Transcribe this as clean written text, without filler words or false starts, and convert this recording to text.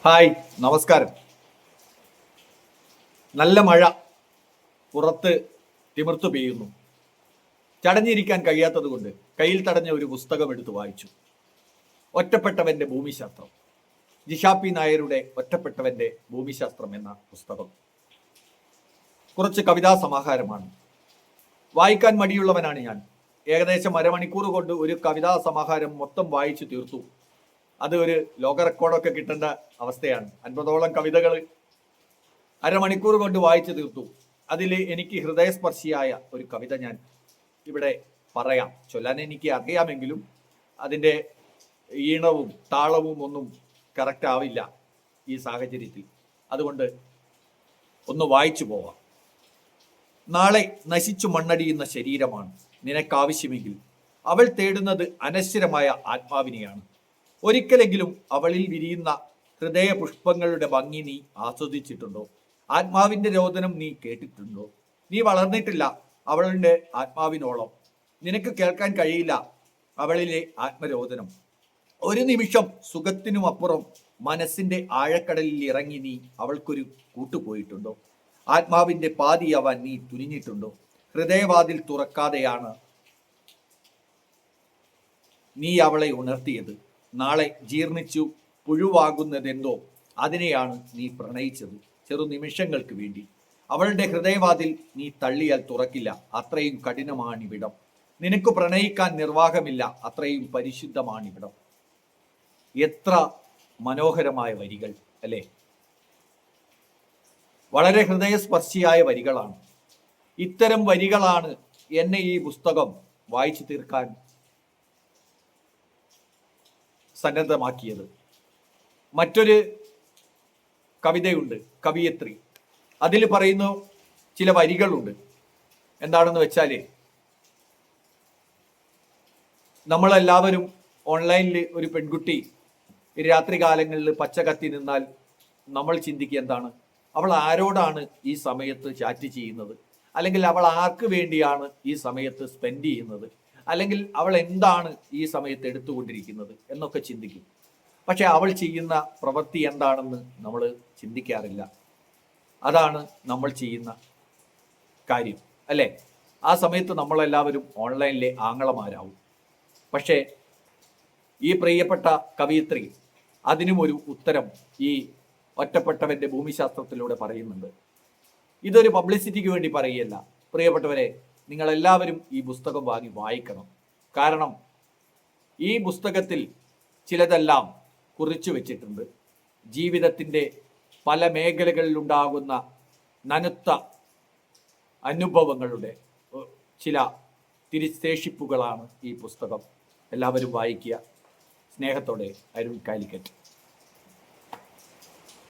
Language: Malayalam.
ഹായ്, നമസ്കാരം. നല്ല മഴ പുറത്ത് തിമിർത്തു പെയ്യുന്നു. ചടഞ്ഞിരിക്കാൻ കഴിയാത്തത് കൊണ്ട് കയ്യിൽ തടഞ്ഞ ഒരു പുസ്തകം എടുത്ത് വായിച്ചു. ഒറ്റപ്പെട്ടവന്റെ ഭൂമിശാസ്ത്രം, ജിഷാപ്പി നായരുടെ ഒറ്റപ്പെട്ടവന്റെ ഭൂമിശാസ്ത്രം എന്ന പുസ്തകം. കുറച്ച് കവിതാ സമാഹാരമാണ്. വായിക്കാൻ മടിയുള്ളവനാണ് ഞാൻ. ഏകദേശം അരമണിക്കൂർ കൊണ്ട് ഒരു കവിതാ സമാഹാരം മൊത്തം വായിച്ചു തീർത്തു. അത് ഒരു ലോക റെക്കോർഡൊക്കെ കിട്ടേണ്ട അവസ്ഥയാണ്. 50ഓളം കവിതകൾ അരമണിക്കൂർ കൊണ്ട് വായിച്ചു തീർത്തു. അതിൽ എനിക്ക് ഹൃദയസ്പർശിയായ ഒരു കവിത ഞാൻ ഇവിടെ പറയാം. ചൊല്ലാൻ എനിക്ക് അറിയാമെങ്കിലും അതിൻ്റെ ഈണവും താളവും ഒന്നും കറക്റ്റ് ആവില്ല ഈ സാഹചര്യത്തിൽ. അതുകൊണ്ട് ഒന്ന് വായിച്ചു പോവാം. നാളെ നശിച്ചു മണ്ണടിയുന്ന ശരീരമാണ് നിനക്കാവശ്യമെങ്കിൽ അവൾ തേടുന്നത് അനശ്വരമായ ആത്മാവിനെയാണ്. ഒരിക്കലെങ്കിലും അവളിൽ വിരിയുന്ന ഹൃദയ പുഷ്പങ്ങളുടെ ഭംഗി നീ ആസ്വദിച്ചിട്ടുണ്ടോ? ആത്മാവിന്റെ രോദനം നീ കേട്ടിട്ടുണ്ടോ? നീ വളർന്നിട്ടില്ല അവളുടെ ആത്മാവിനോളം. നിനക്ക് കേൾക്കാൻ കഴിയില്ല അവളിലെ ആത്മരോദനം. ഒരു നിമിഷം സുഖത്തിനുമപ്പുറം മനസ്സിന്റെ ആഴക്കടലിൽ ഇറങ്ങി നീ അവൾക്കൊരു കൂട്ടുപോയിട്ടുണ്ടോ? ആത്മാവിന്റെ പാതിയാവാൻ നീ തുനിഞ്ഞിട്ടുണ്ടോ? ഹൃദയവാതിൽ തുറക്കാതെയാണ് നീ അവളെ ഉണർത്തിയത്. നാളെ ജീർണിച്ചു പുഴുവാകുന്നതെന്തോ അതിനെയാണ് നീ പ്രണയിച്ചത്. ചെറു നിമിഷങ്ങൾക്ക് വേണ്ടി അവളുടെ ഹൃദയവാതിൽ നീ തള്ളിയാൽ തുറക്കില്ല. അത്രയും കഠിനമാണിവിടം. നിനക്ക് പ്രണയിക്കാൻ നിർവാഹമില്ല. അത്രയും പരിശുദ്ധമാണിവിടം. എത്ര മനോഹരമായ വരികൾ അല്ലേ? വളരെ ഹൃദയസ്പർശിയായ വരികളാണ്. ഇത്തരം വരികളാണ് എന്നെ ഈ പുസ്തകം വായിച്ചു തീർക്കാൻ സന്നദ്ധമാക്കിയത്. മറ്റൊരു കവിതയുണ്ട്, കവിയത്രി. അതിൽ പറയുന്ന ചില വരികളുണ്ട്. എന്താണെന്ന് വെച്ചാൽ, നമ്മളെല്ലാവരും ഓൺലൈനിൽ ഒരു പെൺകുട്ടി രാത്രി കാലങ്ങളിൽ പച്ച കത്തി നിന്നാൽ നമ്മൾ ചിന്തിക്കുക എന്താണ്? അവൾ ആരോടാണ് ഈ സമയത്ത് ചാറ്റ് ചെയ്യുന്നത്? അല്ലെങ്കിൽ അവൾ ആർക്ക് വേണ്ടിയാണ് ഈ സമയത്ത് സ്പെൻഡ് ചെയ്യുന്നത്? അല്ലെങ്കിൽ അവൾ എന്താണ് ഈ സമയത്ത് എടുത്തുകൊണ്ടിരിക്കുന്നത് എന്നൊക്കെ ചിന്തിക്കും. പക്ഷെ അവൾ ചെയ്യുന്ന പ്രവൃത്തി എന്താണെന്ന് നമ്മൾ ചിന്തിക്കാറില്ല. അതാണ് നമ്മൾ ചെയ്യുന്ന കാര്യം അല്ലേ? ആ സമയത്ത് നമ്മളെല്ലാവരും ഓൺലൈനിലെ ആങ്ങളമാരാവും. പക്ഷേ ഈ പ്രിയപ്പെട്ട കവയിത്രി അതിനും ഒരു ഉത്തരം ഈ ഒറ്റപ്പെട്ടവന്റെ ഭൂമിശാസ്ത്രത്തിലൂടെ പറയുന്നുണ്ട്. ഇതൊരു പബ്ലിസിറ്റിക്ക് വേണ്ടി പറയുകയല്ല. പ്രിയപ്പെട്ടവരെ, നിങ്ങളെല്ലാവരും ഈ പുസ്തകം വാങ്ങി വായിക്കണം. കാരണം ഈ പുസ്തകത്തിൽ ചിലതെല്ലാം കുറിച്ചു വെച്ചിട്ടുണ്ട്. ജീവിതത്തിൻ്റെ പല മേഖലകളിലുണ്ടാകുന്ന നനുത്ത അനുഭവങ്ങളുടെ ചില തിരിശേഷിപ്പുകളാണ് ഈ പുസ്തകം. എല്ലാവരും വായിക്കുക. സ്നേഹത്തോടെ, അരുൺ കാലിക്കറ്റ്.